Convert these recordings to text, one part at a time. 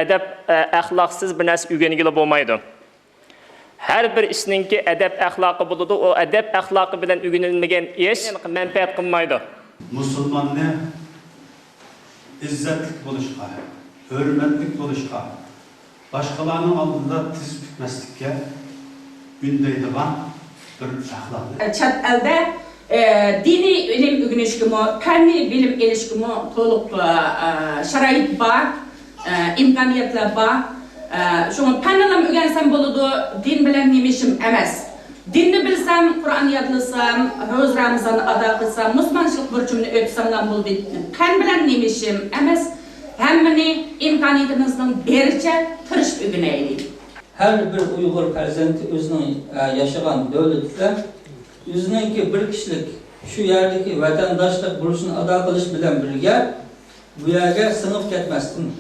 adab axloqsiz bir narsa o'rganigili bo'lmaydi. Har bir ishninki adab axloqi bo'ladi. O adab axloqi bilan o'rganilmagan ish manfaat qilmaydi. Musulmonni izzatlik bo'lishga, hurmatlik bo'lishga, boshqalarning oldida tiz bukmaslikka undaydigan bir axloq. Chat elda diniy ilm o'rganishga, fanniy bilim olishga to'liq sharoit bor, imkoniyatlar bor. Şunu pannalam öğrensem buludu, din bilen nimişim emas. Dinni bilsem, Kur'an yadlısam, Roz Ramazan ada kılsam, Müslümançılık burcumunu ötsem buldu. Kan bilen nimişim emas. Hemmini imkaniyetimizden beriçe tırışıp öğreneydik. Her bir Uygur perzenti özünün yaşayan devletler, özününki bir kişilik şu yerdeki vatandaşlık burcunu ada kılış bilen birge, bu yerge sınıf ketmezsin.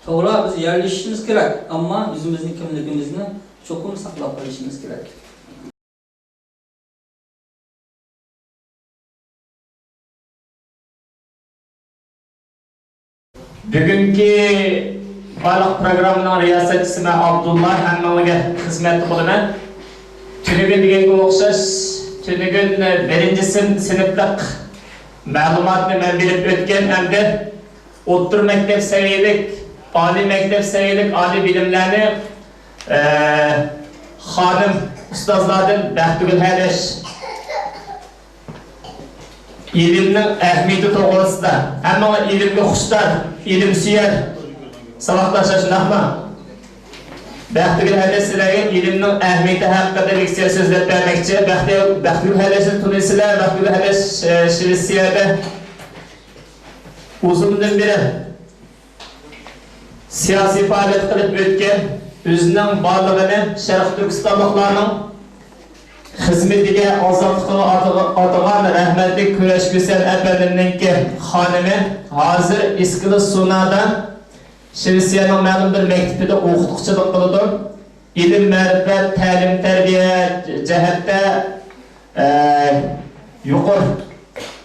To'g'ri biz yerleşishimiz kerak, ammo yüzümüzün kimligimizni cho'qim saqlab qolishimiz kerak. Bugungi baliq programmaning riyosatchisi men Abdullah hammaga xizmat qilaman. Tunugun deganga o'xshash, tunugun birinchi sinflik ma'lumotni men berib o'tgan hamda o'rta maktab saviyalik Ali mektep seviyelik Ali bilimlerini hanım ustazlardan Bəxtugül Hədiş ilimnin əhmiyeti toğrusunda ama ilimli xuşlar, ilim süyer sabahdaşa şunaqma Bəxtugül Hədiş sizlerge ilimnin əhmiyeti haqqında leksiya sözler vermekçi Bəxtugül Hədiş'i Tunisiler, Bəxtugül Hədiş Şirisiyede uzundan beri siyasi faaliyet kılıp ötken, özünün varlığını Şərq Türkistanlıqlarının hizmetiga azadlıqını atıgan rahmetli Küreş Güsel Efendi'ninki hanımı hazır İskili Suna'dan Şirisiye'nin məlum bir mektebide okutukçılık kılıdır. İlim, mərifət, təlim, tərbiyə cəhətdə yuqur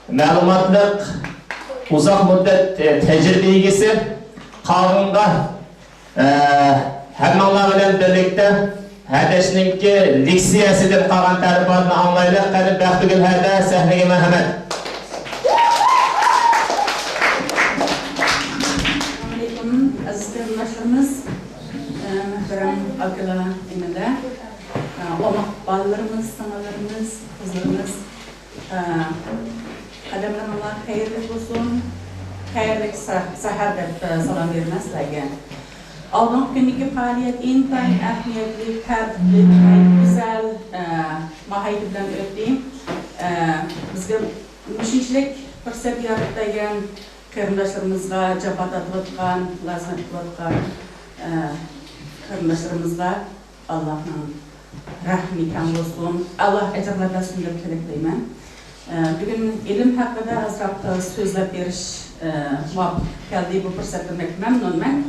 məlumatlıq, uzaq müddət təcrübə ilgisi Qağınğa həmmanlar bilen birlikte Hədiş'ninki leksiyasıdır qağın tərifatını anlayla qəlib Bəxtugül Hədiş səhnəyə mərhəmət. Aleyküm, aziz qardaşlarımız, muhterem akıla emeler, olmaq balalarımız, sanalarımız, kızlarımız, qadamlamalar xeyirli olsun. Hayırlı sahar deb salam vermezlerge. Aldığım gündeki faaliyet intayın ehemmiyetli, tertipli, güzel mahiyeti bilen ötdeyim. Bizge müşinçilik fırsat yaratdayan kırımdaşlarımızga, jabat atıvatkan, lazım atıvatkan kırımdaşlarımızga Allah'ın rahmetan olsun. Allah ecirler versin deb tilekleymen. Bugün ilim hakkında azraqta sözler beriş muvaffaq geldi bu fırsatdan memnunman.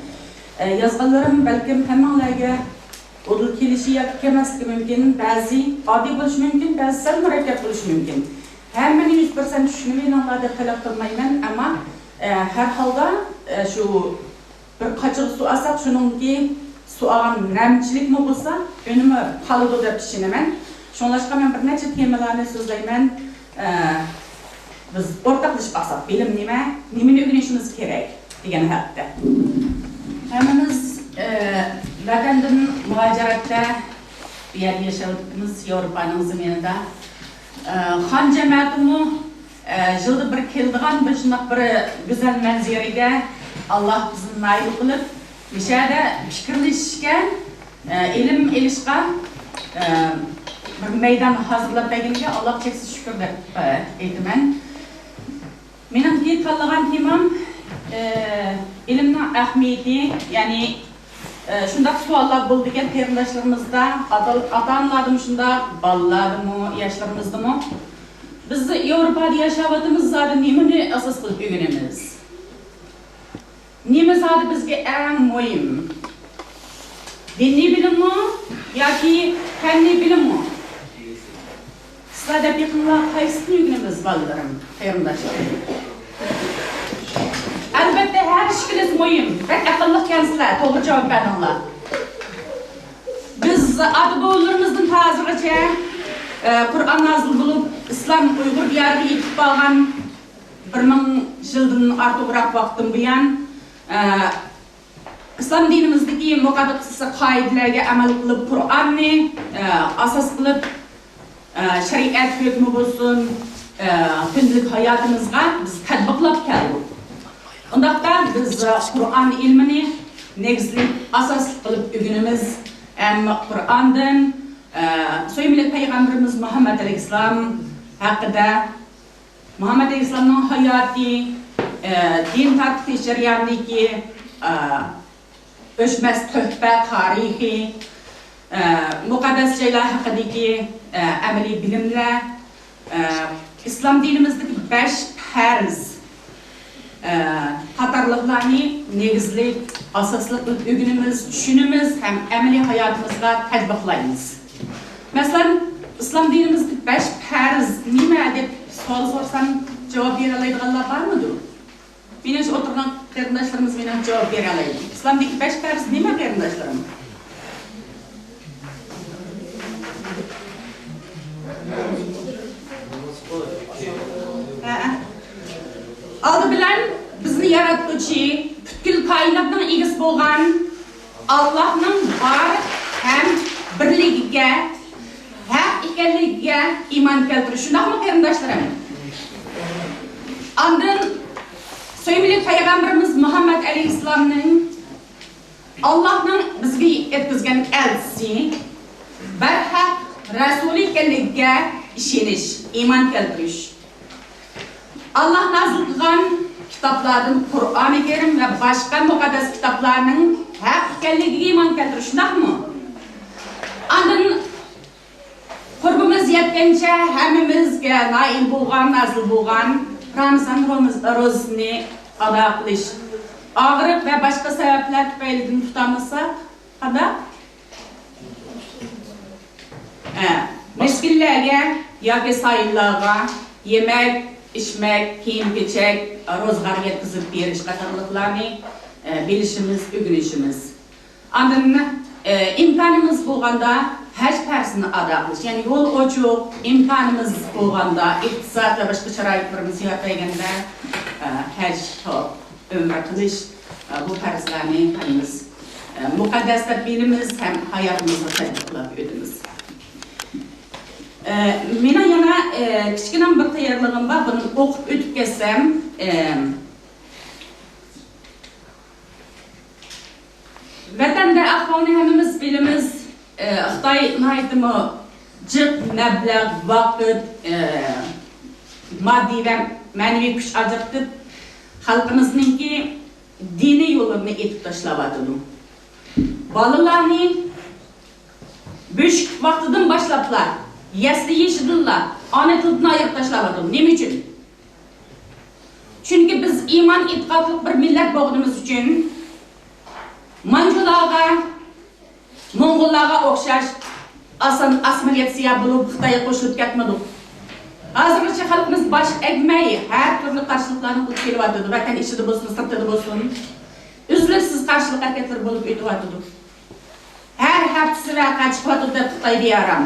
Yazganlarım belki hammalarga odil kelishi yoki kelmasligi mumkin, ba'zi oddiy bo'lishi mumkin, ba'zi sal murakkab bo'lishi mumkin. Hammani 100% tushunib deb talab qilmayman, ammo har holda shu bir qachiq suv olsak, shuningki suv olgan namchilikmi bo'lsa, unimi qoladi deb tushunaman. Shunlashqa men bir necha temalarni so'zlayman. Biz o'rtaqlashib baqsak, bilim nima, nimani o'rganishimiz kerak degan haqda. Hammamiz vatandan muhojiratda bu yerda yashayotganmiz, Yevropaning zaminida. Xon jamiyatimi yilda bir keladigan bir shunaq bir go'zal manzaraga Alloh bizni nail qilib, o'shada fikrlashishga, ilm olishga bir meydan hazırlab berganiga Alloh cheksiz shukr deb aytaman. Menimki tanlagan temam ilimning ahamiyati, ya'ni shundaq savollar bo'ldi ekan qarindoshlarımızda, ota-onalarimiz shundaq, bolalarimiz, yoshlarimizdami. Biz Yevropada yashayotimiz zodi nimani asos qilib o'rganamiz? Nima zodi bizga eng muhim? Diniy bilimmi yoki fanniy bilimmi? Sizlarda biqinlar qaysini o'rganamiz, bolalarim, qarindoshlar? Elbette her işiniz mühim. Pek akıllı kendisiler, doğru cevap verenler. Biz adı-boğullarımızın tazirgıca Kur'an nazil bulup İslam Uygur diyarı yetip bağlan 1000 yıldan artıq vaqtdan buyan İslam dinimizdeki muqaddas qoidalarga amal qilib Qur'onni asos qilib shariat hukmi bo'lsin kundalik hayotimizga biz tatbiqlab keldik. Undaqda biz Qur'on ilmini negizli asos qilib o'rganamiz. Qur'ondan So'yimli Payg'ambarimiz Muhammad alayhissalom haqida Muhammad alayhissalomning hayoti, din tarixi jarayonidagi o'chmas tuhfa tarihi, muqaddas joylar haqidagi amaliy bilimlar, islom dinimizdagi 5 farz qatorliqlarni negizli asosli o'rganamiz, tushunamiz ham amaliy hayotimizga tatbiqlaymiz. Masalan, islom dinimizdagi 5 farz nima deb savol so'rsam javob bera oladiganlar bormi? Meni o'tirgan qarindoshlarimiz menga javob bera oladi. İslamdagi 5 farz nima qarindoshlarim? Aldı bilen bizni yaratuvchi, butkul koinotning egasi bo'lgan Allohning bor ham birligiga, haq ekanligiga iymon keltirish. Shundaqmi qarindoshlarim? Ondan So'yimli Payg'ambarimiz Muhammad alayhissalomning Allohning bizga yetkazgan elchisi, barhaq rasul ekanligiga ishonish, iymon keltirish. Allah nazil qilgan kitoblardan Qur'oni Karim va boshqa muqaddas kitoblarning haq ekanligiga iymon keltirish. Shundaqmi? Ondan qurbimiz yetgancha hammamizga naim bo'lgan, nazil bo'lgan Ramazan rozasini ado qilish. Og'riq va boshqa sabablar tufaylidan tutamasa, qada? Mashgullarga yoki sayillarga yemek, içmek, kiyim-kechak, ro'zg'or yetkazib berish qatorliqlarni bilishimiz, o'rganishimiz. Ondan imkonimiz bo'lganda haj farzini ado qilish, ya'ni yo'l ochiq, imkonimiz bo'lganda, iqtisod va boshqa sharoitlarimiz yaratilganda haj umra qilish bu farzlarni hammamiz muqaddas deb bilamiz, ham hayotimizda tatbiqlab o'tamiz. Mena yana kichkina bir tayyorlig'im bor, buni o'qib o'tib ketsam, vatanda ahvolni hammamiz bilamiz. Xitoy naytimi jiq mablag' vaqt, moddiy va ma'naviy kuch ajratib xalqimizningki diniy yo'llarini etib tashlab bolalarni bo'sh vaqtidan boshlablar yasli yeshidillar, ona tilidan ayirib tashlab nima uchun? Chunki biz iymon e'tiqodli bir millat bo'lganimiz uchun manjularga, Mo'ng'ullarga o'xshash assimilyatsiya bo'lib Xitoyga qo'shilib ketmadik. Hozirgacha xalqimiz bosh egmay har turli qarshiliklarni qilib kelyapti. Vatan ichida bo'lsin, sirtida bo'lsin, uzluksiz qarshilik harakatlar bo'lib o'tyapti. Har haftasi vaqa chiqyapti deb Xitoy diyoram.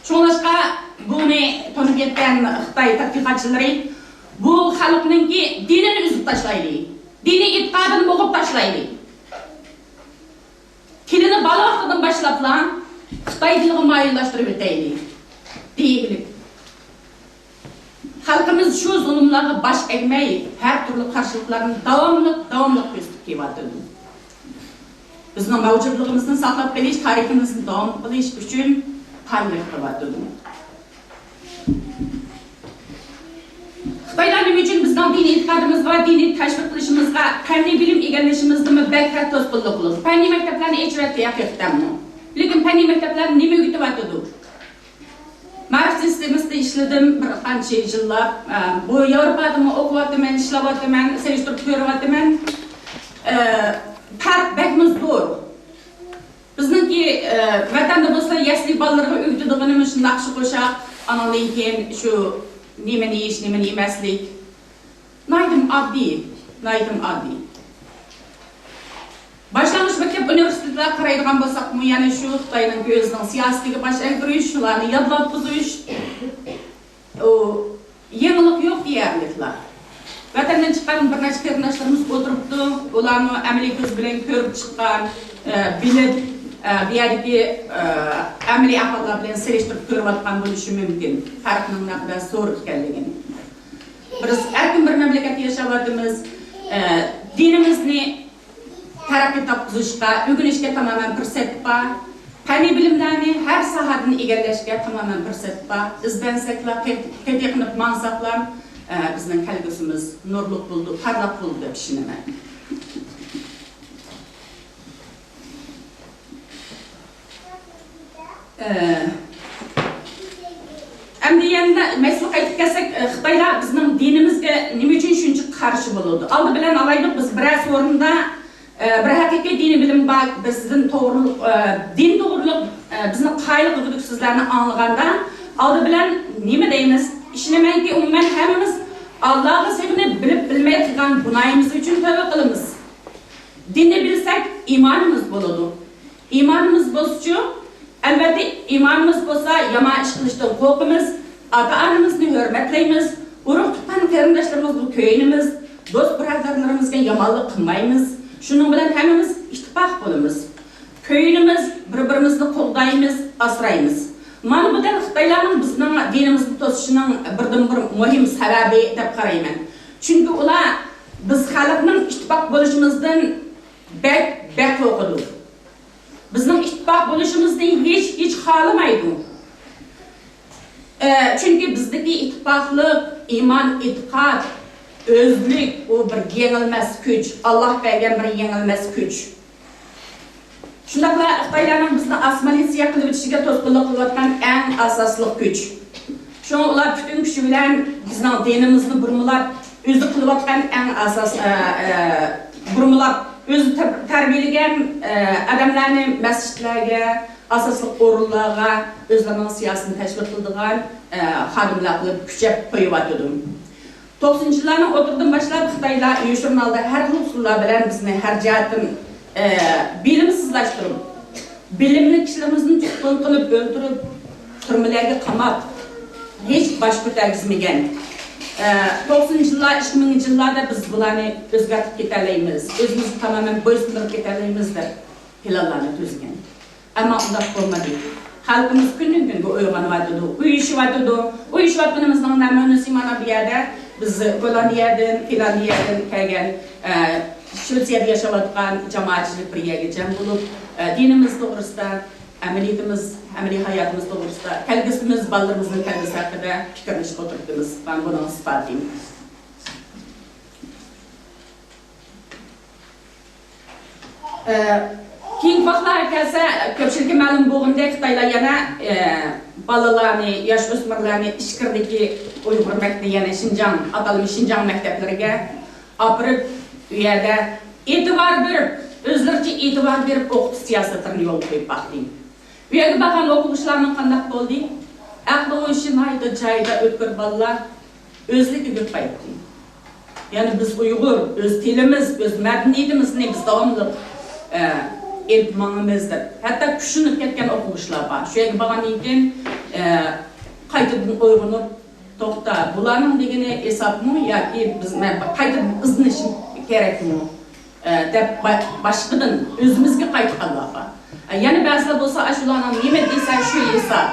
Shuningdek, buni tanib yetgan Xitoy tadqiqotchilari bu xalqningki dinini uzib tashlaydi, diniy e'tiqodini bo'g'ib tashlaydi. Kelini bola vaqtidan boshlablar Xitoy tiliga moyillashtirib o'taydi deylik. Xalqimiz shu zulmlarga bosh egmay, har turli qarshiliklarni davomli ko'rsatib kelyapti. Bizning mavjudligimizni saqlab qolish, tariximizni davom qilish uchun qanday qilyapti? Xitoylar nima uchun bizning diniy e'tiqodimiz va diniy tashviq qilishimizga, qanday bilim egallashimizni bakrat to'sqinlik qilib, fanniy maktablarni ijroatga haqiqatdanmi? Lekin fanniy maktablar nima o'rgatyapti? Ma'rifat sistemasida ishladim bir qancha yillar. Bu Yevropada o'qiyapman, ishlayapman, selishtirib ko'ryapman. Farq bakmiz zo'r. Bizningki vatanda bo'lsa yasli bolalarga o'rgatadiganimiz shu naqshi qo'shaq, andan keyin shu nimani yeyish, nimani yemaslik. Naydim oddiy. naytım adli. Başlangıç mektep üniversiteler karaydıgan bolsak mı yani şu Xitayning özünün siyasetiga baş egiriş, şularni yadlatqızış, yenilik yok diyerlikler. Vatandan çıkan bir neçe kardeşlerimiz oturuptu, ularni ameliy ko'z bilan ko'rib chiqqan, bilib, bu yerdagi ameliy ahvollar bilan selishtirib ko'rayotgan bo'lishi mumkin. Farqning naqadar zo'r ekanligini. Biz erkin bir mamlakatda yashayapmiz. Dinimizni taraqqiy topqizishga, o'rganishga tamoman fursat bor. Fani bilimlarni har sohadan egallashga tamoman fursat bor. Izlansaklar, qat'iy mansablar bizning kelgusimiz nurliq bo'ldi, parlaq bo'ldi deb ishonaman. Endi yana mas'ul qaytib kelsak, Xitoylar bizning dinimizga nima uchun shuncha qarshi bo'ladi? Oldi bilan alaylik, biz biroz o'rinda bir haqiqiy diniy bilim bor, bizning to'g'riliq, din to'g'riliq bizni qayliq hududlarni anglaganda, oldi bilan nima deymiz? İşlemenki umuman hammamiz Allah'a sevgini bilib bilmay qilgan gunoyimiz uchun tavba qilamiz. Dinni bilsak imonimiz bo'ladi. Imonimiz bo'lsa, albatta imonimiz bo'lsa, yomon ish qilishdan qo'rqamiz, ota-onamizni hurmatlaymiz, urug' tuqqan qarindoshlarimizni ko'yinimiz, do'st birodarlarimizga yomonlik qilmaymiz. Shuning bilan hammamiz ittifoq bo'lamiz. Ko'yinimiz, bir-birimizni qo'llaymiz, asraymiz. Mana bu da Xitoylarning bizning dinimizni to'sishining birdan-bir muhim sababi deb qarayman. Chunki ular biz xalqning ittifoq bo'lishimizdan bek qo'rqadi. Bizning ittifoq bo'lishimizni hech xohlamaydi. Chunki bizdagi ittifoqlik, iymon, e'tiqod, o'zlik u bir yengilmas kuch, Alloh bergan bir yengilmas kuch. Shundaqla Xitoylarning bizni asmalisiya qilib o'tishiga to'sqinlik qilayotgan eng asosli kuch. Shuni ular butun kuchi bilan bizning dinimizni burmilab, o'zi qilayotgan eng asos burmilab, o'zi tarbiyalagan odamlarni masjidlarga, asosli o'rinlarga o'zlarining siyosatini tashviq qiladigan xodimlar qilib kuchab qo'yyotdi. 90-yillarning o'tirdan boshlab Xitoylar uyushtirmalda har xil usullar bilan bizni har jihatdan bilimsizlaştırıp, bilimli kişilerimizin tutqun qilib o'ldirib, turmalarga qamab, hech bosh ko'targizmagan. 90-yillar, 2000-yillarda biz bularni o'zgartirib ketalaymiz, o'zimizni tamoman bo'ysundirib ketalaymiz deb planlarni tuzgan. Ammo undaq bo'lmadi. Xalqimiz kundan-kunga uyg'onyapti, uyushayotganimizning namunasi mana bu yerda biz Gollandiyadan, Finlandiyadan kelgan Şvetsiyada yaşayotgan jamoatchilik bir yerga jam bo'lib, dinimiz to'g'risida, amaliy hayotimiz to'g'risida, kelgusimiz, bolalarimizning kelgusi haqida fikrlashib o'tiribmiz. Men buni isbotlayman. Keyingi vaqtlarga kelsa, ko'pchilikka ma'lum bo'lgandek, Xitoylar yana bolalarni, yosh o'smirlarni Ishkirdagi Uyg'ur maktabi, yana Xinjiang, atalmish Xinjiang maktablariga olib u yerda e'tibor berib, o'zlaricha e'tibor berib o'qitish siyosatini yo'lga qo'yib baqding. Bu yerga baqan o'quvchilarning qanday bo'ldi? Aqli o'shinayda joyda o'tkir bolalar o'zligiga qaytdi. Ya'ni biz Uyg'ur, o'z tilimiz, o'z madaniyatimizni biz davomli eltmanimizdir. Hatto tushunib ketgan o'quvchilar bor. Shu yerga baqandan keyin qaytadan uyg'onib, to'xta, bularning degani hesabmi yoki biz qaytadan izlanishim kerakmi deb boshqadan o'zimizga qaytganlar bor. Yana ba'zilar bo'lsa, shularning nima desa shu hesab.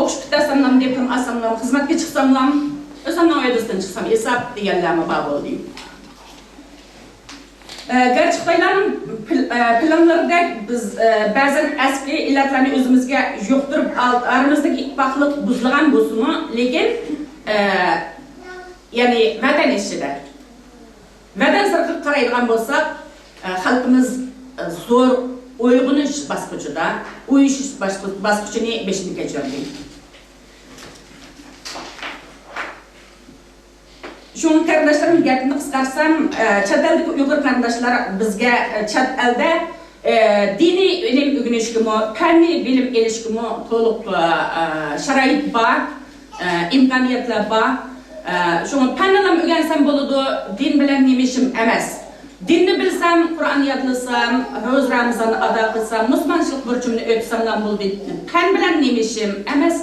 O'qish bitirsamlam, diplom olsamlam, xizmatga chiqsamlam, o'zimning oilasdan chiqsam hesab deganlarmi bor bo'ldi. Gerçi Xitoylarning planlarida biz ba'zan asli illatlarni o'zimizga yo'qtirib, oramizdagi ittifoqlik buzilgan bo'lsa-mu, lekin ya'ni vatan ishida vatan sirqiga qaraydigan bo'lsak, xalqimiz zo'r uyg'onish bosqichida, uyushish bosqichini beshini kechirdi. Şunun qarindoshlarım gapini qisqarsam, chet eldagi Uyg'ur qarindoshlar bizga chet elda diniy ilm o'rganishga, fanniy bilim olishga to'liq sharoit bor, imkoniyatlar bor. Şunu pannalam öğrensem boludu, din bilen nemişim emes. Dinni bilsem, Kur'an yadlısam, Roz Ramazan'ı ada kılsam, Müslümançılık burcumunu öpsem lan bol pen bilen nemişim emes.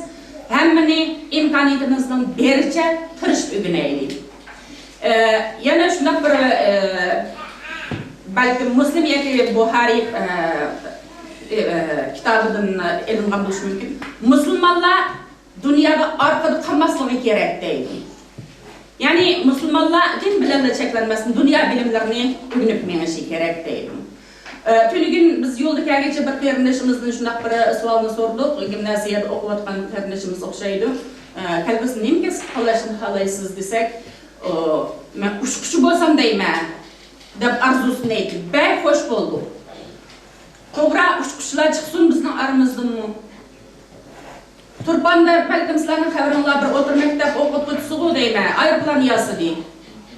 Hemmini imkaniyetimizden berice tırışıp ögüneyli. Yana şundak bir belki Müslimiyeti Buhari kitabından elimden buluşu mümkün. Müslümanlar dünyada arkada kalmaslığı gerek değil. Yani Müslümanlar din bilenle çeklenmesin, dünya bilimlerini öğrenip menişi gerek değil. Tülü biz yoldaki geçe bir kardeşimizden şundak bir sualını sorduk. Gimnaziyada okuvatkan kardeşimiz okşaydı. Kalbisi neyim ki kalaşını halaysız desek, ben uçkuşu bolsam deyme, dep arzusu neydi. Bey hoş buldu. Togra uçkuşlar çıksın bizden aramızdan mı? Turpanda belki sizlerin haberiniz bir otur mektep okututsuğu deyme, ayrıplan yası dey.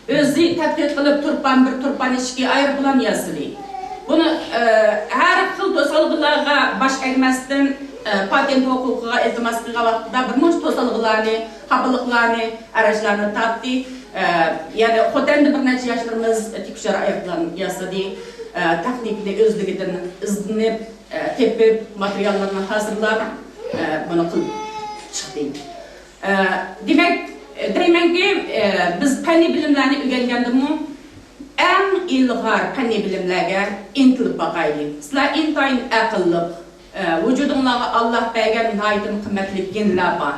Özü tadqiq qilib bir turpan işki ayrıplan yası dey. Bunu her xil to'salg'ilarga baş egmasdan patent huquqiga iltimos qilgan vaqtida bir muncha to'salg'ilarni, xafaliklarni, arajlarni topdi. Yani xotanda bir necha yoshlarimiz tekshir ayrıplan yası dey. Texnikni o'zligidan izlanib, tepib, materiallarni hazırlab bunu qilib chiqdi. Demak, deymanki biz fanniy bilimlarni o'rgangandimi eng ilg'or fanniy bilimlarga intilib boqaylik. Sizlar intayin aqlliq, vujudingizga Alloh bergan nihoyatda qimmatli genlar bor.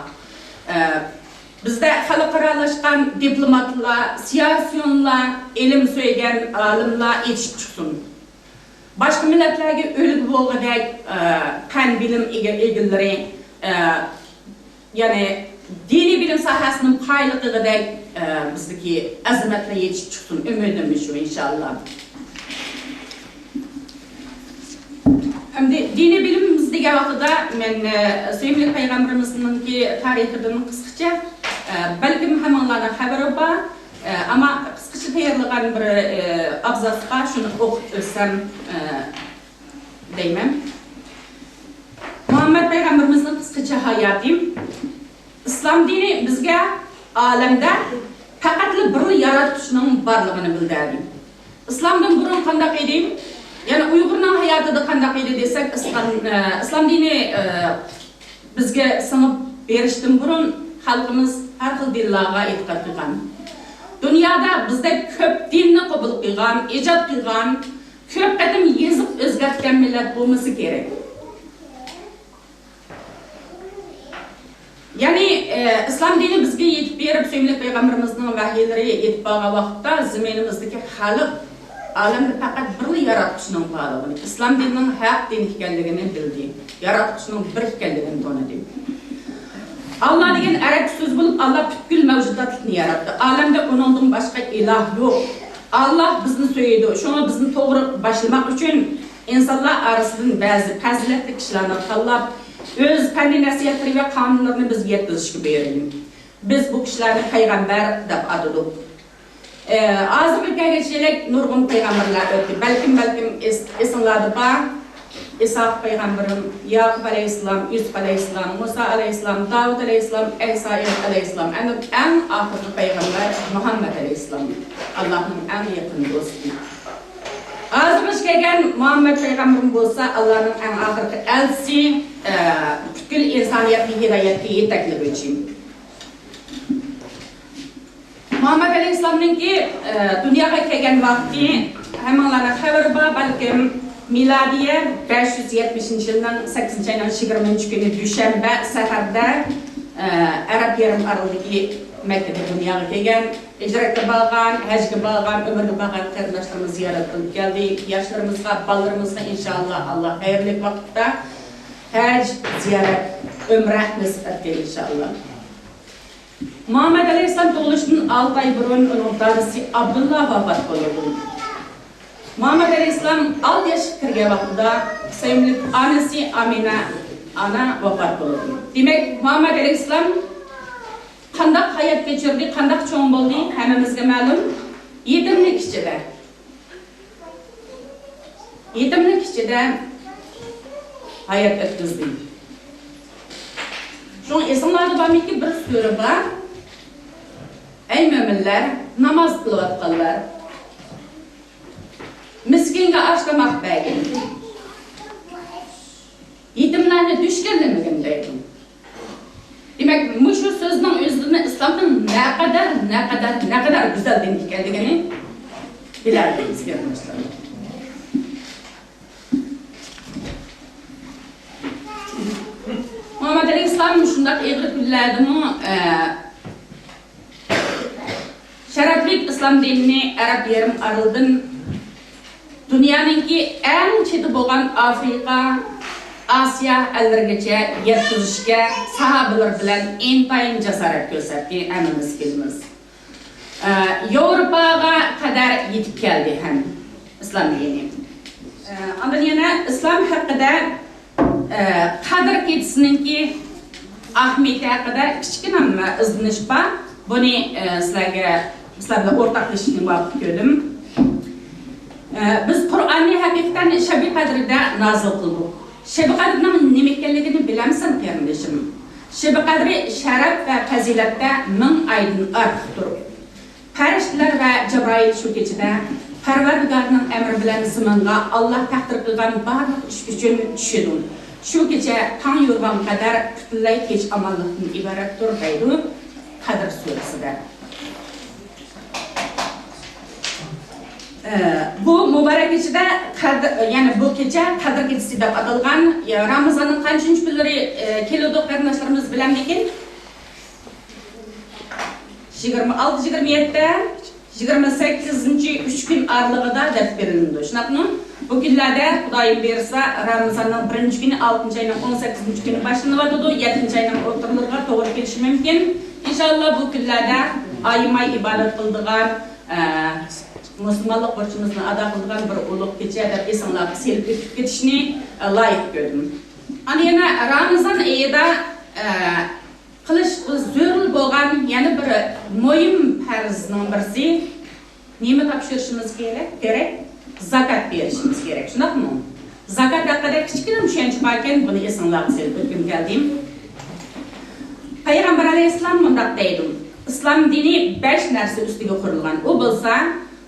Bizda xalqaralashgan diplomatlar, siyosiyonlar, ilm so'ygan olimlar yetishib chiqsin. Başka milletlerge ölü bo'lg'idek fan bilim egillari, yani dini bilim sahasının paylıqıdek bizdeki azamatlar yetişip çıksın. Ümidim şu inşallah. Şimdi dini bilimimiz degan vaqtida men sevimli Peygamberimizning tarixidan qisqacha balkim hammalarning xabari bor, ama qisqacha tayyorlagan bir abzasga shuni o'qib o'tsam deyman. Muhammed Peygamberimizning qisqacha hayoti. İslam dini bizga olamda faqat bir yaratuvchining borligini bildirdi. İslamdan burun qanday edi? Yani Uyg'urning hayotida qanday edi desak, İslam dini bizga singib berishdan burun xalqimiz har xil dinlarga e'tiqod qilgan. Dünyada bizde köp dinni qabul qilgan, ijod qilgan, köp qatim yezib o'zgartgan millat bo'lmasi kerak. Yani İslam dini bizga yetib berib, sevimli Peygamberimizning vahiylari yetib borgan vaqtda zaminimizdagi xalq olamda faqat bir yaratuvchining borligini, İslam dinining haq din ekanligini bildi. Yaratuvchining bir ekanligini tanidi. Allah degan arab so'z bo'lib, Allah butkul mavjudotlikni yaratdi. Olamda uningdan boshqa iloh yo'q. Allah bizni so'ydi. Shuni bizni to'g'ri boshlamak uchun insonlar orasidan ba'zi fazilatli kishilarni tanlab, o'z fanniy nasihatlari va qonunlarini bizga yetkazishga buyurdi. Biz bu kishilarni payg'ambar deb atadik. Hozirgacha nurg'un payg'ambarlar o'tdi. Balkim esinlarda bor. İsa peygamberim, Yaqub aleyhisselam, Yusuf aleyhisselam, Musa aleyhisselam, Davud aleyhisselam, İsa aleyhisselam. En ahirki peygamber Muhammed aleyhisselam. Allah'ın en yakın dostu. Azmış kelgan Muhammed peygamberim bolsa, Allah'ın en ahirki elçisi, bütün insaniyatni hidayetga yetaklik uchun. Muhammed aleyhisselam'ninki dunyoga kelgan vaqti hammalarga xabar bor, balkim miladiye 570 yıldan 8. ayının 20. günü Düşenbe seferdə Arab yarım aralığındaki Mekke'de dünyaya kelgan, icratga bağlan, hacga bağlan, ömürge bağlan qardaşlarımız ziyaret qilib geldi. Yaşlarımızga, balalarımızga inşallah Allah hayırlı vakitte hac, ziyaret, ömre nasip etdi inşallah. Muhammed Aleyhisselam doğuluşunun 6 ay burun onun dadisi Abdullah vafat bo'ldi. Muhammed Aleyhisselam 6 yaşga kirgan vaqtida sevimli anasi Amina ana vafot bo'ldi. Demak, Muhammed Aleyhisselam qanday hayot kechirdi, qanday cho'ng bo'ldi, hammamizga ma'lum. Yetimlik ichida. Yetimlik ichida hayot o'tkazdi. Şun esimlarda barmiki bir sura bor. ey müminler, namaz kılıvatkanlar, miskinge açlamak begin, yetimlerine düşkünlemegin begin. Demek bu şu sözün özünde İslam'ın ne kadar güzel demek geldiğini bilardınız gelmişler. Muhammed Aleyhisselam şundak eğri küllerdiğini şereflik İslam dinini Arap yerim arıldın dünyanınki en çeti boğan Afrika, Asya ellergece yetkizişke sahabeler bilen intayın cesaret gösterdi emimiz kelimiz. Avrupa'ya kadar yetip geldi hem İslam dini. Ondan yana İslam hakkında Kadir Kedisi'ninki ahmiyeti hakkında küçük ama izleniş var. Bunu sizlerle ortaklaşını vakit gördüm. Biz Kur'an'ı hakikaten Şebi Kadir'de nazil kıldık. Şebi Kadir'nin nemekkelliğini bilemsin kardeşim. Şebi Kadir şeref ve fazilette min aydın artıktır. Periştiler ve Cebrail şu gecede Perverdigar'ın emri bilen zımınga Allah takdir kılgan barlık iş üçün düşedin. Şu gece tan yorgan kadar kütüllay geç amallıkın ibarettir deydi Kadir suresi de. Bu mübarek gecede yani bu gece Kadir gecesi de adılgan Ramazan'ın kaçıncı günleri keliyorduk kardeşlerimiz bilemmekin 26-27'de 28. 3 gün aralığında ders verildi. Şunaklı bu günlerde Kudayım verirse Ramazan'ın 1. günü 6. ayının 18. günü başında vardı. 7. ayının oturulurga doğru gelişi mümkün. İnşallah bu günlerde ayımay ibadet kıldığan Müslümanlık borcumuzdan ada kıldığan bir uluk gece de insanlar selip geçişini layık gördüm. Hani yine Ramazan ayında kılış zörül boğan yani bir moyum farzının birisi nemi tapşırışımız gerek? Zakat verişimiz gerek. Şunak mı? Zakat hakkında küçükten müşenci varken bunu insanlarla selip geldim. Peygamber Aleyhisselam mındak deydim. İslam dini 5 narsa üstüge kurulgan. O bolsa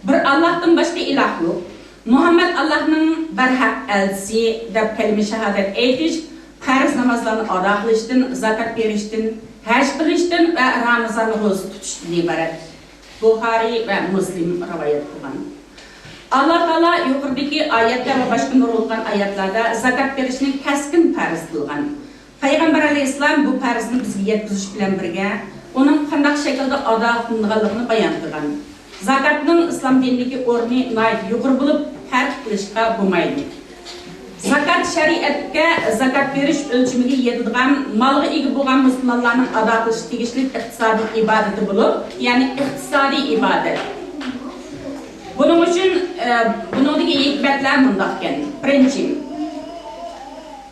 bir Allah'tan başka ilah yok. Muhammed Allah'ın bir hak elçisi deb kelime şehadet eytiş, farz namazlarını ada kılıştın, zakat veriştin, hac kılıştın ve Ramazan roz tutuştun ibaret. Buhari ve Müslim rivayet kılgan. Allah Teala yukarıdaki ayetler ve başka nurulgan ayetlarda zakat verişini keskin farz kılgan. Peygamber Aleyhisselam bu farzını bizge yetkiziş bilen birge, onun qandaq şekilde ada kılınganlığını bayan kılgan. Zakatның İslam dinindeki orni nayt yuqur bulup her kılışqa bulmaydı. Zakat şeriatga zakat veriş ölçümüge yetadigan malga ega bo'lgan musulmonlarning ado qilish tegishli iqtisodiy ibadati bo'lib, ya'ni iqtisodiy ibadat. Buning uchun buningdagi hikmatlar mundaq ekan. Birinchi,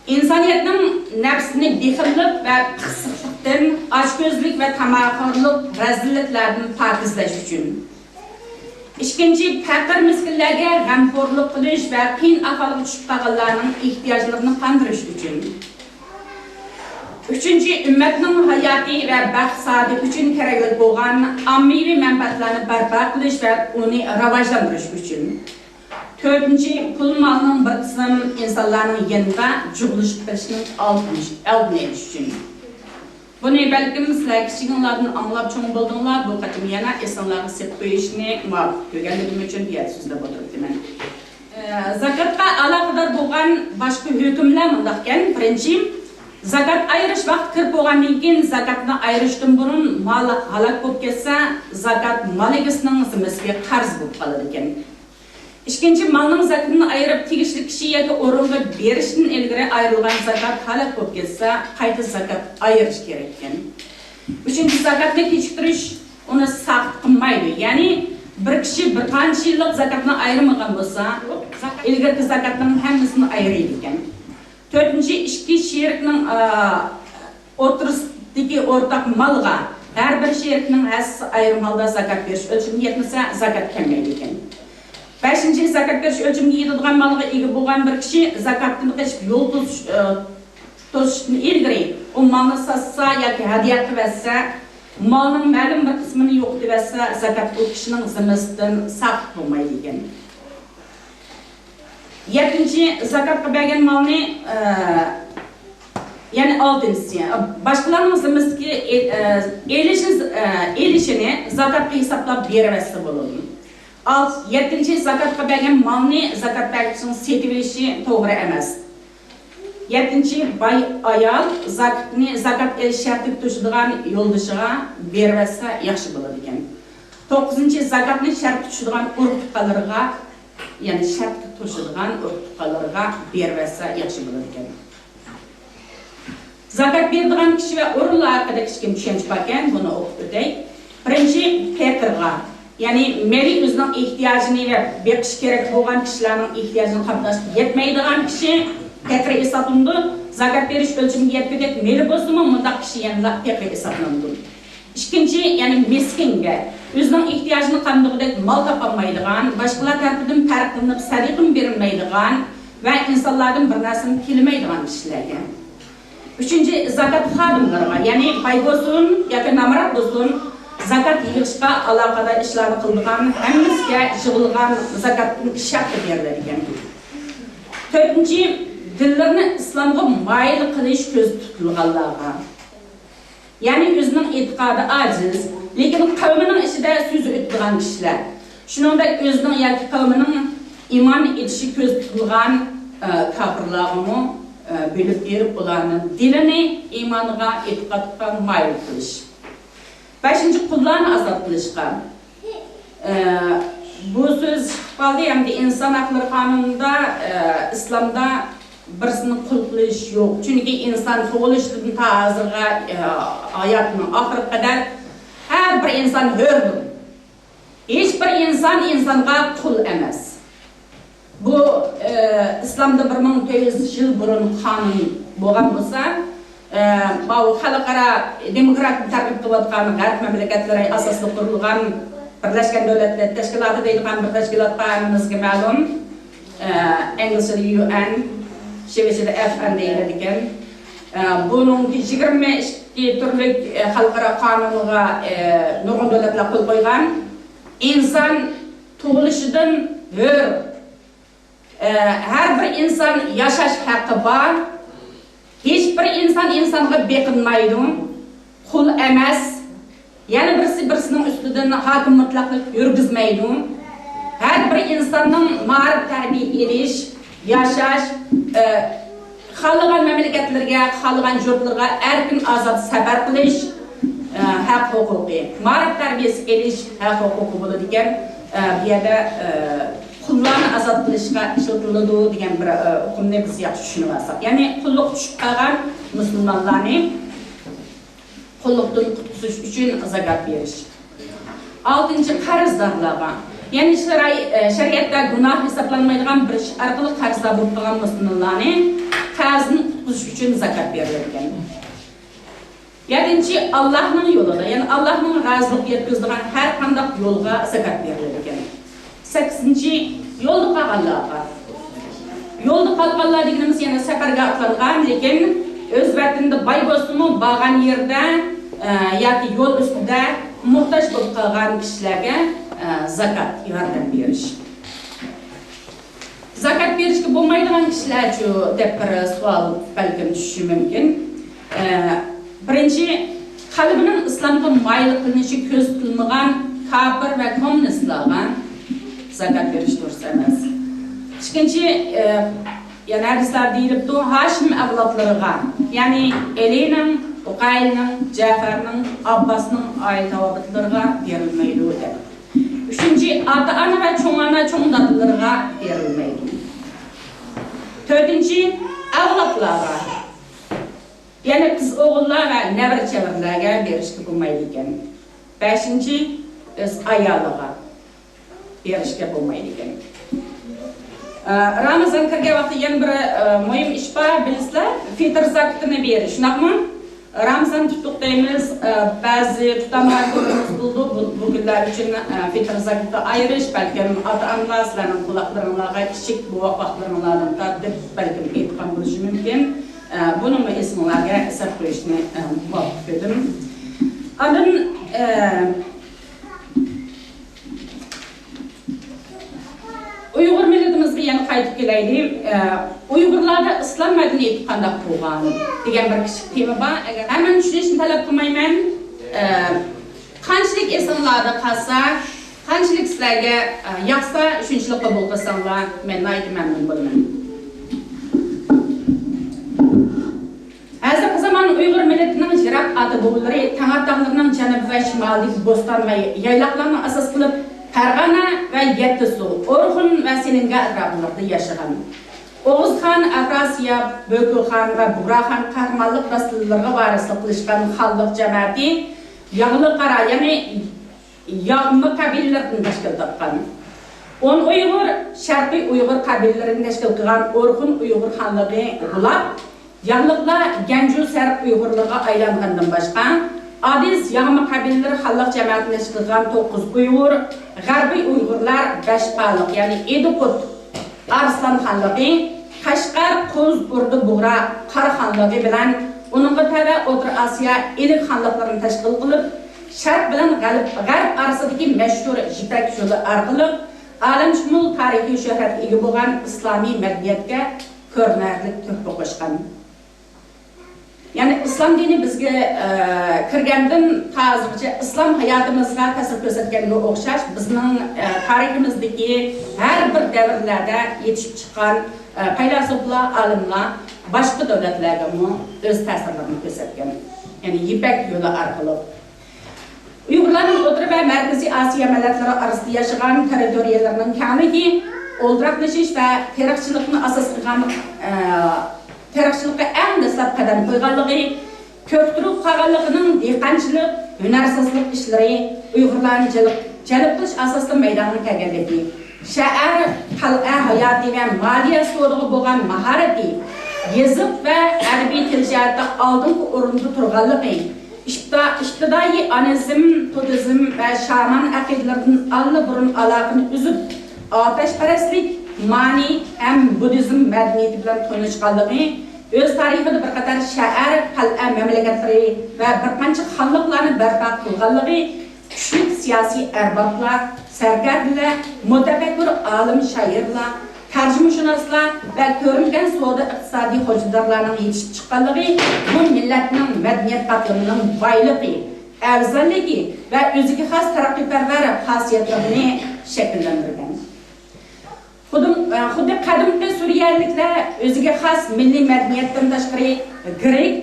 insoniyatning nafsini bexillik va qisiqlikdan, ochko'zlik va tamahorlik, razilliklardan pokizlash uchun. İkinci, fakir miskinlerge g'amxo'rlik qilish va qiyin ahvolga tushib qolganlarning ehtiyojlarini qondirish uchun. Üçüncü, ümmetning hayoti va baxt saodat uchun kerakli bo'lgan ommaviy manfaatlarni barpo qilish va uni rivojlantirish uchun. To'rtinchi, pul molning bir qism insonlarning yanida jug'lishib qilishning oldini olish uchun. Bunu belki sizler kiçikinlerden anlap çoğun buldunlar, bu katım yana insanların set koyuşunu muvaffak kökenliğim için diğer sözde oturup demen. Zakatqa alakadar bo'lgan başka hükümler mındakken, birinci, zakat ayırış vaqt kirib bo'lgandan keyin zakatni ayırışdan burun mal halak bo'lib ketsa, zakat mal egasining zimmasiga qarz bo'lib qoladi ekan. İkinci, malning zakatini ayırıp tegishli kishi yoki o'ringa berishdan ilgari ayrilgan zakat halak bo'lib ketsa, qayta zakat ayirish kerak ekan. Uchinchi, zakatni kechiktirish uni saqt qilmaydi. Ya'ni bir kishi bir qancha yillik zakatni ayirmagan bo'lsa, ilgari zakatning hammasini ayiradi ekan. To'rtinchi, ikki sherikning o'rtasidagi o'rtaq malga har bir sherikning hassasi ayrim holda zakat berish o'lchami yetmasa, zakat kelmaydi ekan. Beşinci, zakat veriş ölçümüge yetadigan malga ega bo'lgan bir kishi zakatni qilib yo'l to'sishni ilgari u malni satsa yoki hadiya qilsa, malning ma'lum bir qismini yo'qotsa, zakat o kishining zimmasidan saqit bo'lmaydi ekan. 7. Zakatga bergan malni yani 6. Başkalarının zimmisidagi elishini zakatga hisoblab beraversa bo'ladi. 7. Zakatga bergan malni zakat beruvchining setib olishi to'g'ri emas. 7. Bay ayol zakat elish shartiga tushadigan yo'ldoshiga beraversa yaxshi bo'ladi ekan. 9. Zakatni shartga tushadigan urf-tuqqanlarga, ya'ni shartga tushadigan urf-tuqqanlarga beraversa yaxshi bo'ladi ekan. Zakat beradigan kishi va o'rinlar haqida kichik tushuncha bor ekan, buni o'qib o'tay. Birinchi faqirga, ya'ni meli o'zining ehtiyojini va beqish kerak bo'lgan kishilarning ehtiyojini qamdashga yetmaydigan kishi faqir hisoblanadi. Zakat berish o'lchamiga yetmagan meli bo'lsa-mu, bundaq kishi yana faqir hisoblanadi. Ikkinchi, ya'ni miskinga, o'zining ehtiyojini qamdagidek mol topolmaydigan, boshqalar tarafidan farqlanib sadiqim berilmaydigan va insonlardan bir narsani kelmaydigan kishilarga. 3. Zakat xodimlariga, ya'ni pay bo'lsin yoki namrat bo'lsin, zakat yig'ishga aloqador ishlarni qilgan, hammasiga yig'ilgan zakatning sharti beriladi ekan. 4. Dillarni islomga moyil qilish ko'z tutilganlarga, ya'ni o'zining e'tiqodi ojiz, lekin qavmining ichida so'zi o'tgan kishilar, shuningdek o'zining yoki qavmining iymon etishi ko'z tutilgan kofirlarga bölüp berip ularning dilini iymoniga, e'tiqodga moyil qilish. 5. Qullarni azod qilishga. Bu so'z qoldi hamda inson haqlari qonunida, islomda birisini qul qilish yo'q. Chunki inson tug'ilishidan ta hozirga hayotning oxiriga qadar har bir inson hurdir. Hech bir inson insonga qul emas. Bu İslamda 1400 yıl burun kanun bo'lgan bo'lsa, bu xalqaro demokratik tartib qilayotgan g'arb mamlakatlari asosida qurilgan Birlashgan Davlatlar Tashkiloti deyilgan bir tashkilotga hammamizga ma'lum, Inglizchada UN, Shvetsiyada FN deyiladi ekan. Buning 22 turli xalqaro qonunga nurg'un davlatlar qo'l qo'ygan. Inson tug'ilishidan hur, her bir insan yaşaş hakkı var. Hiçbir insan insonga beqinmaydi, qul emas. Yani birisi birisinin üstüden hakim mutlaqlik yurgizmaydi. Her bir insonning ma'rif tarbiya edish, yashash, xohlagan mamlakatlarga, xohlagan yurtlarga erkin azod safar qilish haq huquqi. Ma'rif tarbiyasi edish haq huquqi bo'ladi ekan. Bu yerda qullarni azod qilishga ishlatiladi degan bir hukmni biz yaxshi tushunib olsak. Ya'ni qulluq tushib qolgan musulmonlarni qulluqdan qutqizish uchun zakat berish. 6. Qarzdorlarga, ya'ni shariatda gunoh hisoblanmaydigan bir ish orqali qarzdor bo'lib qolgan musulmonlarni qarzni qutqizish uchun zakat beriladi ekan. 7. Allohning yo'lida, ya'ni Allohning roziligini yetkazadigan har qanday yo'lga zakat beriladi ekan. 8. Yolda qalganlarga. Yolda qalganlar deganimiz yana safarga atlangan, lekin o'z vaqtida boy bo'lsa-mu, borgan yerda yoki yo'l ustida muhtoj bo'lib qolgan kishilarga zakat yordam berish. Zakat berishga bo'lmaydigan kishilar-chi deb bir savol balkim tushishi mumkin. Birinchi, qalbining islomga moyil qilinishi ko'z tutilmagan kofir va kommunistlarga zakat berish to'g'ri emas. Ikkinchi, yana hadislar deyilibdi, Hashim avlodlariga, ya'ni Elining, Uqaylning, Jafarning, Abbosning oila tavobitlariga berilmaydi deb. 3. Ota-ona va cho'ng dodlarga berilmaydi. 4. Avlodlarga, ya'ni qiz o'g'illar va nevara-chevarlarga berishga bo'lmaydi ekan. 5. O'z ayoliga berishga bo'lmaydi ekan. Ramazon kirgan vaqtda yana bir muhim ish bor, bilasizlar, fitr zakatini berish. Shunaqmi? Ramazon tutdik deymiz, ba'zi tutamayotganimiz bo'ldi. Bu kunlar uchun fitr zakatini ayirish, balkim ota-onalar sizlarning quloqlaringizga kichik bu vaqtlaringizdan tortib balkim aytgan bo'lishi mumkin. Buni esingizga hisob qo'yishni muvaffaq edim. Andan Uyghur milletimizga yana qaytib kelaylik. Uyg'urlarda islom madaniyati qanday bo'lgan degan bir kichik tema bor. Hamma tushunishni talab qilmayman. Qanchalik esinglarda qolsa, qanchalik sizlarga yoqsa, shunchalik qabul qilsanglar, men nihoyat mamnun bo'laman. Hozirgi zamon Uyg'ur millatining jiroq ota-bobolari Tang'atog'larning janubi va shimolidagi bo'ston va yayloqlarni asos qilib Farg'ona va Yettisuv, O'rxun va Selinga atroflarida yashagan. Oğuzxon, Afrasiya, Bökülxon va Buğraxon qahramonlik rasullarga varislik qilishgan xalq jamoati Yağlı Qara, ya'ni Yağmı qabilalaridan tashkil topgan. 10 Uyg'ur, Sharqiy Uyg'ur qabilalaridan tashkil qilgan O'rxun Uyg'ur xonligi g'ulab, Yağlıqlar Ganju Sarq Uyg'urlarga aylangandan boshqa Adiz Yağmı qabilalari xalq jamoatidan tashkil qilgan 9 Uyg'ur, G'arbiy Uyg'urlar 5 xalq, ya'ni Edukut, Arslan xonligi, Qashqar, Qo'z, Urdu, Buğra, Qara xonligi bilan Onunğa təvə O'rta Asiya ilik xanlıqlarını təşkil qılıb, Şərq bilan Qərb arasındakı məşhur Jipak yolu arqılıq, aləmşumul tarixi şöhrətə ega bo'lgan islomiy madaniyatga ko'rnarlik töhfa qo'shgan. Ya'ni islom dini bizga kirgandan hozirgacha islom hayotimizga ta'sir ko'rsatganga o'xshash bizning tariximizdagi har bir davrlarda yetishib chiqqan faylasuflar, olimlar başqa davlatlarga o'z ta'sirlarini ko'rsatgan. Ya'ni Yipak yo'li orqali Uyg'urlarning O'rta va Markaziy Osiyo millatlari orasida yashagan territoriyalarning kamligi, o'ldiroqlashish va terrorchilikni asos qilgan terrorchilikka eng dastlab qadam qo'yganligi, ko'kturib qolganligining dehqonchilik, hunarsizlik ishlari Uyg'urlarni jalb qilish asosida maydonga kelganligi, sha'ar, qal'a hayoti va moliya so'rig'i bo'lgan mahorati, yazık ve ədəbi ticarətdə aldığım orunda turğanlığı, iqtidai anizm, tudizm ve şaman əqidlərinin allı burun alaqını üzüb, ateşpərəstlik, mani, budizm mədəniyyəti bilan tanışqanlığı, öz tarixində bir qatar şəhər, qal'a məmləkətləri və bir qancha xanlıqlarını bərpa qılğanlığı, güclü siyasi ərbablar, sərkərdilər, mütəfəkkir alim şairlər, tarjimashunaslar va ko'rilgan savdo iqtisodiy hujjatlarning yetishib chiqqanligi bu millatning madaniyat qatimining boyligi, afzalligi va o'ziga xos taraqqiyparvar xosiyatlarini shakllantirgan. Xuddi qadimgi suriyaliklar o'ziga xos milliy madaniyatdan tashqari Grek,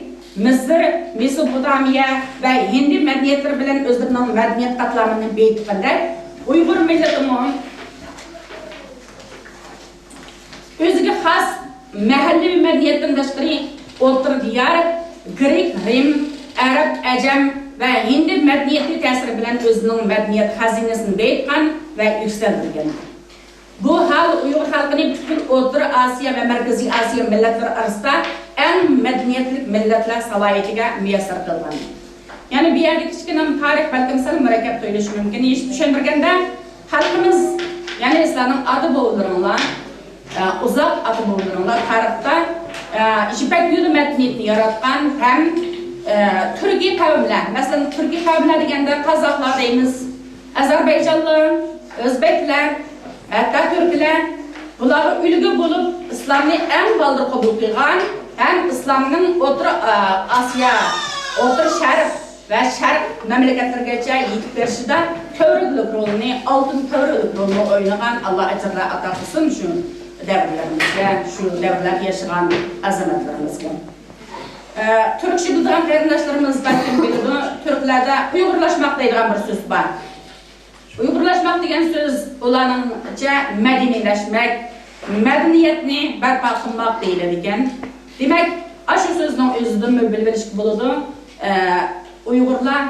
Misr, Mesopotamiya va Hindi madaniyatlari bilan o'zlarining madaniyat qatlamini beyitganlar, Uyg'ur millatining o'ziga xos mahalliy madaniyatdan tashqari O'rta Diyor, Grek, Rim, Arab, Ajam va Hindi madaniyati ta'siri bilan o'zining madaniyat xazinasini beyitgan va yuksaltirgan. Bu hal Uyg'ur xalqining butun O'rta Osiyo va Markaziy Osiyo millatlari orasida eng madaniyatli millatlar salohiyatiga muyassar qilgan. Ya'ni bu yerda kichkina tarix balkim sal murakkab tuyulishi mumkin. Ish tushuntirganda xalqimiz, ya'ni sizlarning ota-bobolaringlar uzak ata-bobolaringlar tarixda Yipak yo'li madaniyatini yaratgan ham turkiy qavmlar, masalan turkiy qavmlar deganda qozoqlar deymiz, Ozarbayjonlar, o'zbeklar, hatto turklar, bular ulgu bo'lib islomni eng baldir qabul qilgan, ham islomning O'rta Osiyo, O'rta Sharq va Sharq mamlakatlargacha yetib berishida to'g'rilik rolini, oltin to'g'rilik rolini o'ynagan Alloh ajrlar ato qilsin shu davrlarimizga, shu davrlarda yashagan azamatlarimizga. Turkcha bilgan qarindoshlarimiz balkim biladi, turklarda uyg'urlashmoq deydigan bir so'z bor. Uyg'urlashmoq degan so'z ularningcha madaniylashmak, madaniyatni barpo qilmoq deyiladi ekan. Demak, shu so'zning o'zidan bilib olish bo'ladi. Uyg'urlar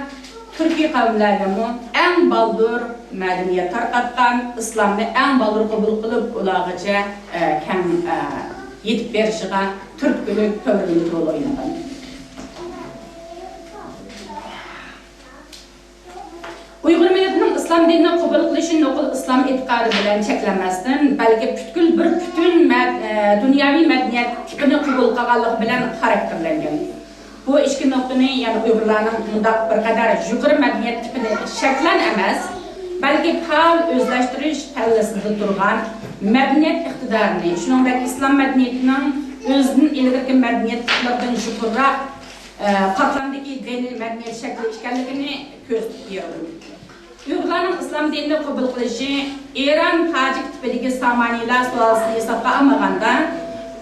Türkiye qavmlariga eng baldur madaniyat tarqatgan, islomni eng baldur qabul qilib, ulargacha kam yetib berishiga turkchilik to'g'rilik rol o'ynagan. Uyg'ur millatining islom dinini qabul qilishi nuqul islom e'tiqodi bilan cheklanmasdan, balki butkul bir butun dunyoviy madaniyat tipini qabul qilganlik bilan xarakterlangan. bu ikki nuqtani, ya'ni Uyg'urlarning bundaq bir qadar yuqori madaniyat tipini shaklan emas, balki faol o'zlashtirish pallasida turgan madaniyat iqtidorini, shuningdek islom madaniyatining o'zining ilgirki madaniyat tiplaridan yuqoriroq qatlamdagi diniy madaniyat shakli ekanligini ko'rsatib berdi. Uyg'urlarning islom dinini qabul qilishi Eron, Tojik tipidagi Somaniylar sulosini hisobga olmaganda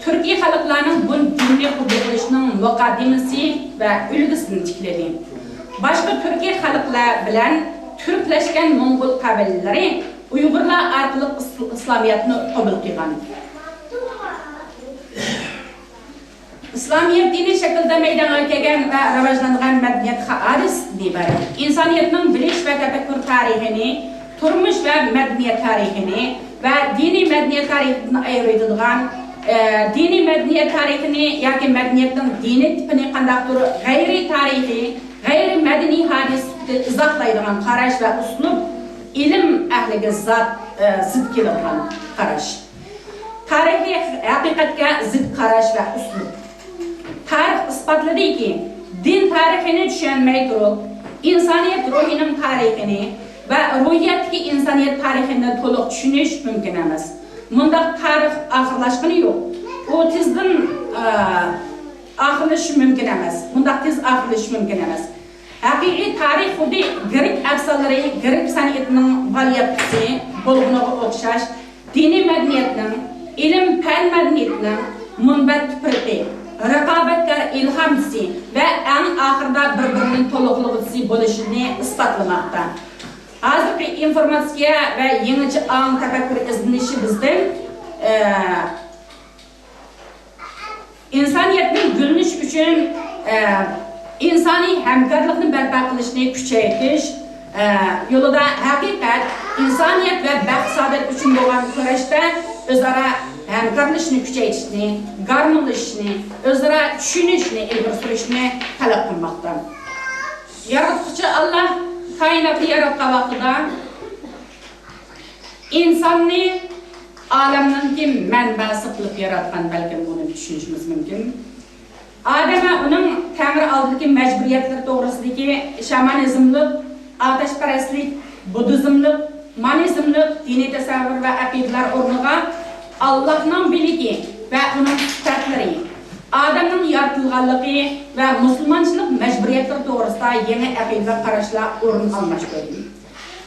Turkiy xalqlarning bu dinni qabul qilishining muqaddimasi va ulgusini tikladi. Boshqa Turkiy xalqlar bilan turklashgan Mo'ng'ul qabillalari Uyg'urlar orqali islomiyatni qabul qilgan. İslamiyet dini şekilde meydana kelgan ve rivojlangan madaniyat xaoris ibarat. İnsaniyetning bilish ve tefekkür tarixini, turmush ve madaniyat tarixini ve dini madaniyat tarixini ayiradigan, dini madaniyat tarixini yoki madaniyatning dini tipini qandaqdir g'ayri tarixiy, g'ayri madaniy hadisni izohlaydigan qarash ve uslub ilm ahliga zid keladigan qarash. Tarixiy haqiqatga zid qarash ve uslub. Tarix ispatladı ki, din tarixini tushunmay turib, insoniyat ruhining tarixini va ruhiyatdagi insoniyat tarixini to'liq tushunish mumkin emas. Bundaq tarix oxirlashgani yo'q. U tezdan oxirlashi mumkin emas. Bundaq tez oxirlashi mumkin emas. Haqiqiy tarix xuddi Grek afsonlari, Grek san'atining g'oyatisi bo'lganiga o'xshash diniy madaniyatning, ilm-fan madaniyatining munbat tuprati, raqobatkor ilhamchisi ve en ahırda birbirinin to'liqlig'isi bo'lishini isbotlamoqda. Hozirgi informatsiya ve yangicha ong tafakkur izlanishi bizdan insoniyatning gulnish uchun insoniy hamkorlikni barpo qilishni kuchaytirish yo'lida haqiqat, insoniyat ve baxt saodat uchun bo'lgan kurashda o'zaro hamkorlashishni kuchaytirishni, garmonlashishni, o'zaro tushunishni ilgari surishni talab qilmoqda. Yaratuvchi Alloh koinotni yaratgan vaqtida insonni olamning manbasi qilib yaratgan, balkim buni tushunishimiz mumkin. Odam uning Tangri oldidagi majburiyatlari to'g'risidagi shamanizmlik, otashparastlik, buddizmlik, monizmlik diniy tasavvur va aqidalar o'rniga Allah'ın biligi ve onun sifatları, adamın yaratılganlığı ve Müslümançılık mecburiyetleri doğrusunda yeni akide qarashlar o'rin almoqda.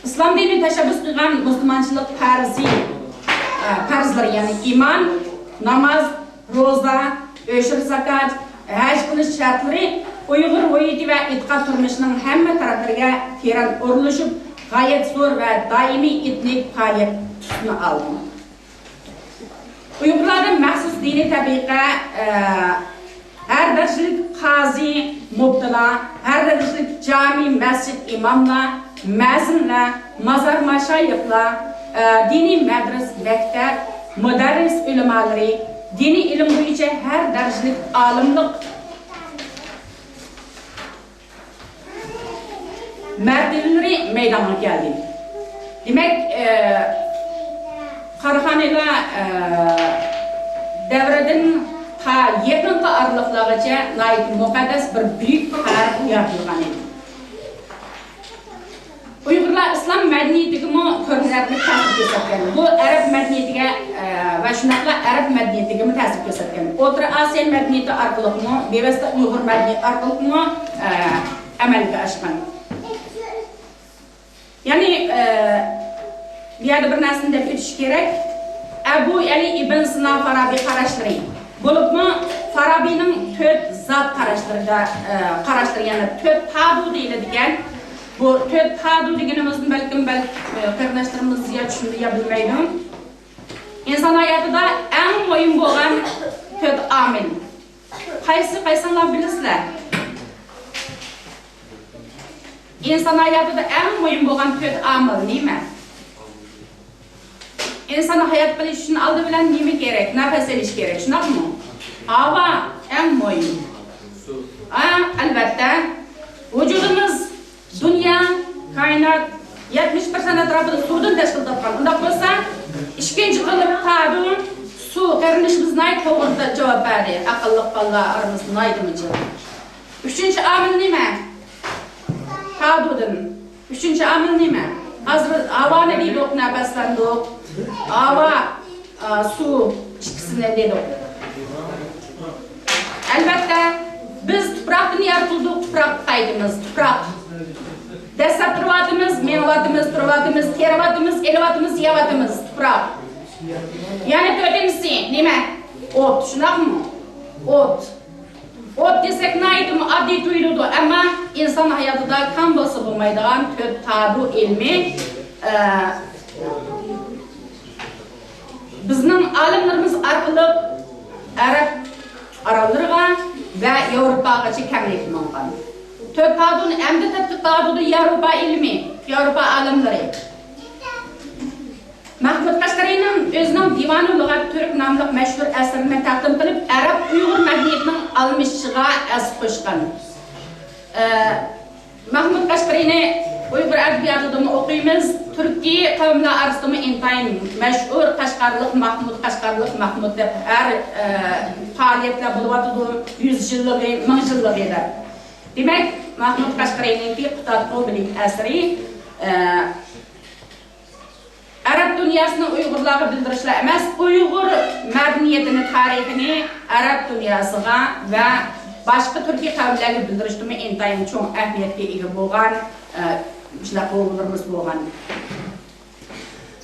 İslam dini teşebbüs qilgan Müslümançılık farzlari, yani iman, namaz, roza, o'shir zakat, haj qilish shartlari Uyg'ur ruhiyati ve e'tiqod turmushining hamma taraflariga teran o'rilishib, g'oyat zo'r ve daimi etnik faoliyat tusini oldi. Uyg'urlarning maxsus diniy tabiqa har darajalik qozi, mubtala, har darajalik jami, masjid imomlar, ma'zinlar, mazar mashayiqlar, diniy madras, maktab, mudarris ulamolari, diniy ilm bo'yicha har darajalik olimlik martabalari maydonga keldi. Demak, Qarxoniylar davridan ta yaqinqi araliqlargacha muqaddas bir buyuk tarix yaratilgan edi. Uyg'urlar islom madaniyatiga ko'rinarli ta'sir ko'rsatgan. Bu arab madaniyatiga va shunaqla arab madaniyatiga ta'sir ko'rsatgan. O'rta Osiyo madaniyati orqali bevosita Uyg'ur madaniyati orqali amalga oshgan. Ya'ni bu yerda bir narsani deb o'tish kerak. Abu Ali ibn Sino Farabiy qarashlari. Bo'libmi Farabiyning 4 zot qarashlarida yana 4 tadu deyiladigan. Bu 4 tadu deganimizni balkim qarindoshlarimiz ya tushunib ya bilmaydi. İnson hayotida eng muhim bo'lgan 4 omil. Qaysilar bilasizlar? İnson hayotida eng muhim bo'lgan 4 omil nima? İnsan hayat qilish uchun oldi bilan nima kerak? Nafas olish kerak, shunaqmi? Havo eng muhim. Albatta, vujudimiz, dunyo, koinot 70% atrofida suvdan tashkil topgan. Unda bo'lsa, ikkinchi qilib tabiiy suv qarinishimizni to'g'risida javob berdi. Aqlli qonlar aramizda aydimichi. Üçüncü amil nima? Tadudun. Üçüncü amil nima? Hazır hava ne deydi ok nefeslendi ok. Hava, su çıkısını dedi ok. Elbette biz topraktan yaratıldık, toprak kaydımız, toprak. Destek turvatımız, mevatımız, turvatımız, tervatımız, elvatımız, yavatımız, toprak. Yani dördüncüsü nima? Ot, şunak mı? Ot. Ot desek naydım adli duyuldu ama insan hayatında kan bası bulmaydıgan tabu ilmi bizning alimlarimiz arkalı Arap aralırga ve Avrupa'gacha kengayib mumkin. Tört tadun emdi tadudu Avrupa ilmi, Avrupa alimlari. Mahmud Qashqariyning o'zining Divan-ı Lug'at Türk nomli mashhur asrini taqdim qilib, Arab-Uyg'ur madaniyatining almishiga as qo'shgan. Mahmud Qashqariyni Uyg'ur adabiyotida o'qiymiz. Turkiy qavmlar orasida intayin mashhur Qashqarlik Mahmud deb har faoliyatlar bo'lyotdi, 100 yilligi, 1000 yilligi. Demak, Mahmud Qashqariyning Qutat Qo'bilik asri Arab dünyasının Uyg'urlarga bildirishlar emas, Uyg'ur madaniyatini, tarixini Arab dunyosiga va boshqa turkiy qavmlarga bildirishda intayin cho'ng ahamiyatga ega bo'lgan shunaqa o'g'illarimiz bo'lgan.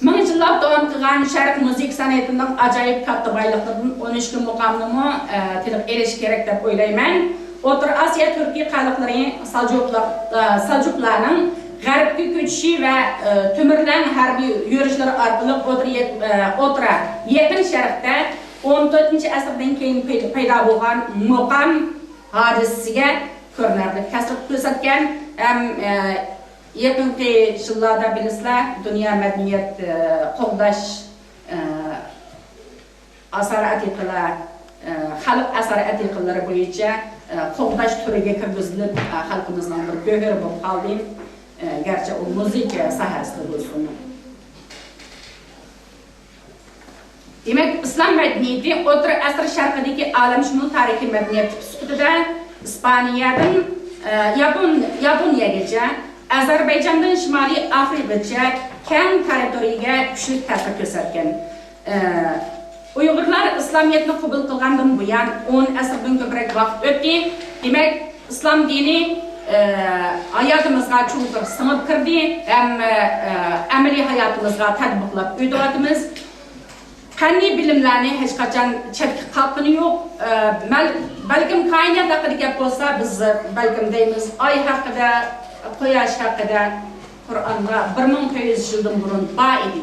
1000 yillar davom qilgan sharq musiqa san'atining ajoyib katta boyliqlaridan 13 muqomni tilib erish kerak deb o'ylayman. O'rta Osiyo turkiy xalqlari Saljuqlarning G'arbga ko'chishi va Temurlan harbiy yurishlar orqali o'tira yaqin sharqda 14-asrdan keyin paydo bo'lgan muqam hodisasiga ko'rinarli ta'sir ko'rsatgan ham yaqinqi yillarda bilasizlar dunyo madaniyat qo'llash asar atiqalar xalq asar atiqalari bo'yicha qo'llash turiga kirgizilib xalqimizning bir go'g'iri bo'lib qoldi. Gerçi o müzik sahasında bulsun. Demek İslam medeniyeti O'rta asr sharqidagi olamshumul tarixiy madaniyat sifatida İspaniyadan Yaponiyagacha, Ozarbayjondan Shimoliy Afrikagacha keng territoriyaga kuchli ta'sir ko'rsatgan. Uyg'urlar islomiyatni qabul qilgandan buyon 10 asrdan ko'proq vaqt o'tdi. Demak, islom dini hayatımızga çoğunlukla sınıp kirdi, hem ameliy hayatımızga tatbiqlab o'tyapmiz. Qanday bilimlarni hech qachon chetga qalqini yo'q. Balkim koinot haqida gap bo'lsa, biz balkim deymiz, oy haqida, quyosh haqida Qur'onda 1400 yildan burun bor edi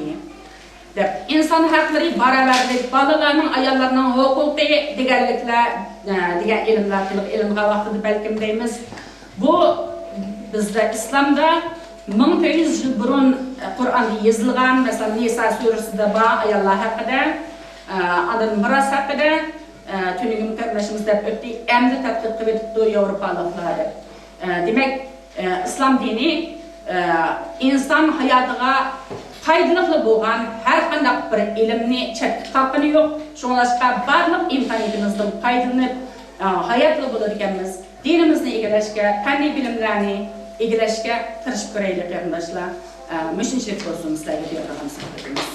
deb. Inson haqlari, barobarlik, bolalarning, ayollarning huquqi deganliklar, degan ilmlar qilib ilmga vaqtida balkim deymiz. Bu bizde İslam'da 1400 yıl burun Kur'an'da yazılgan, mesela Nisa suresinde bor ayollar haqida, adan miros haqida tünügün kardeşimizde ötdi, emdi tadqiq qilib o'tibdi Avropaliklar. Demek İslam dini inson hayotiga foydali bo'lgan har qanday bir ilmni chetga qo'yqani yo'q. Shunlashqa barliq imkoniyatimizdan foydalanib hayotli bo'ladiganmiz. Dinimizni egallashga, qanday bilimlarni egallashga tirishib ko'raylik qarindoshlar. Mushinchilik bo'lsin sizlarga bergan suhbatimiz.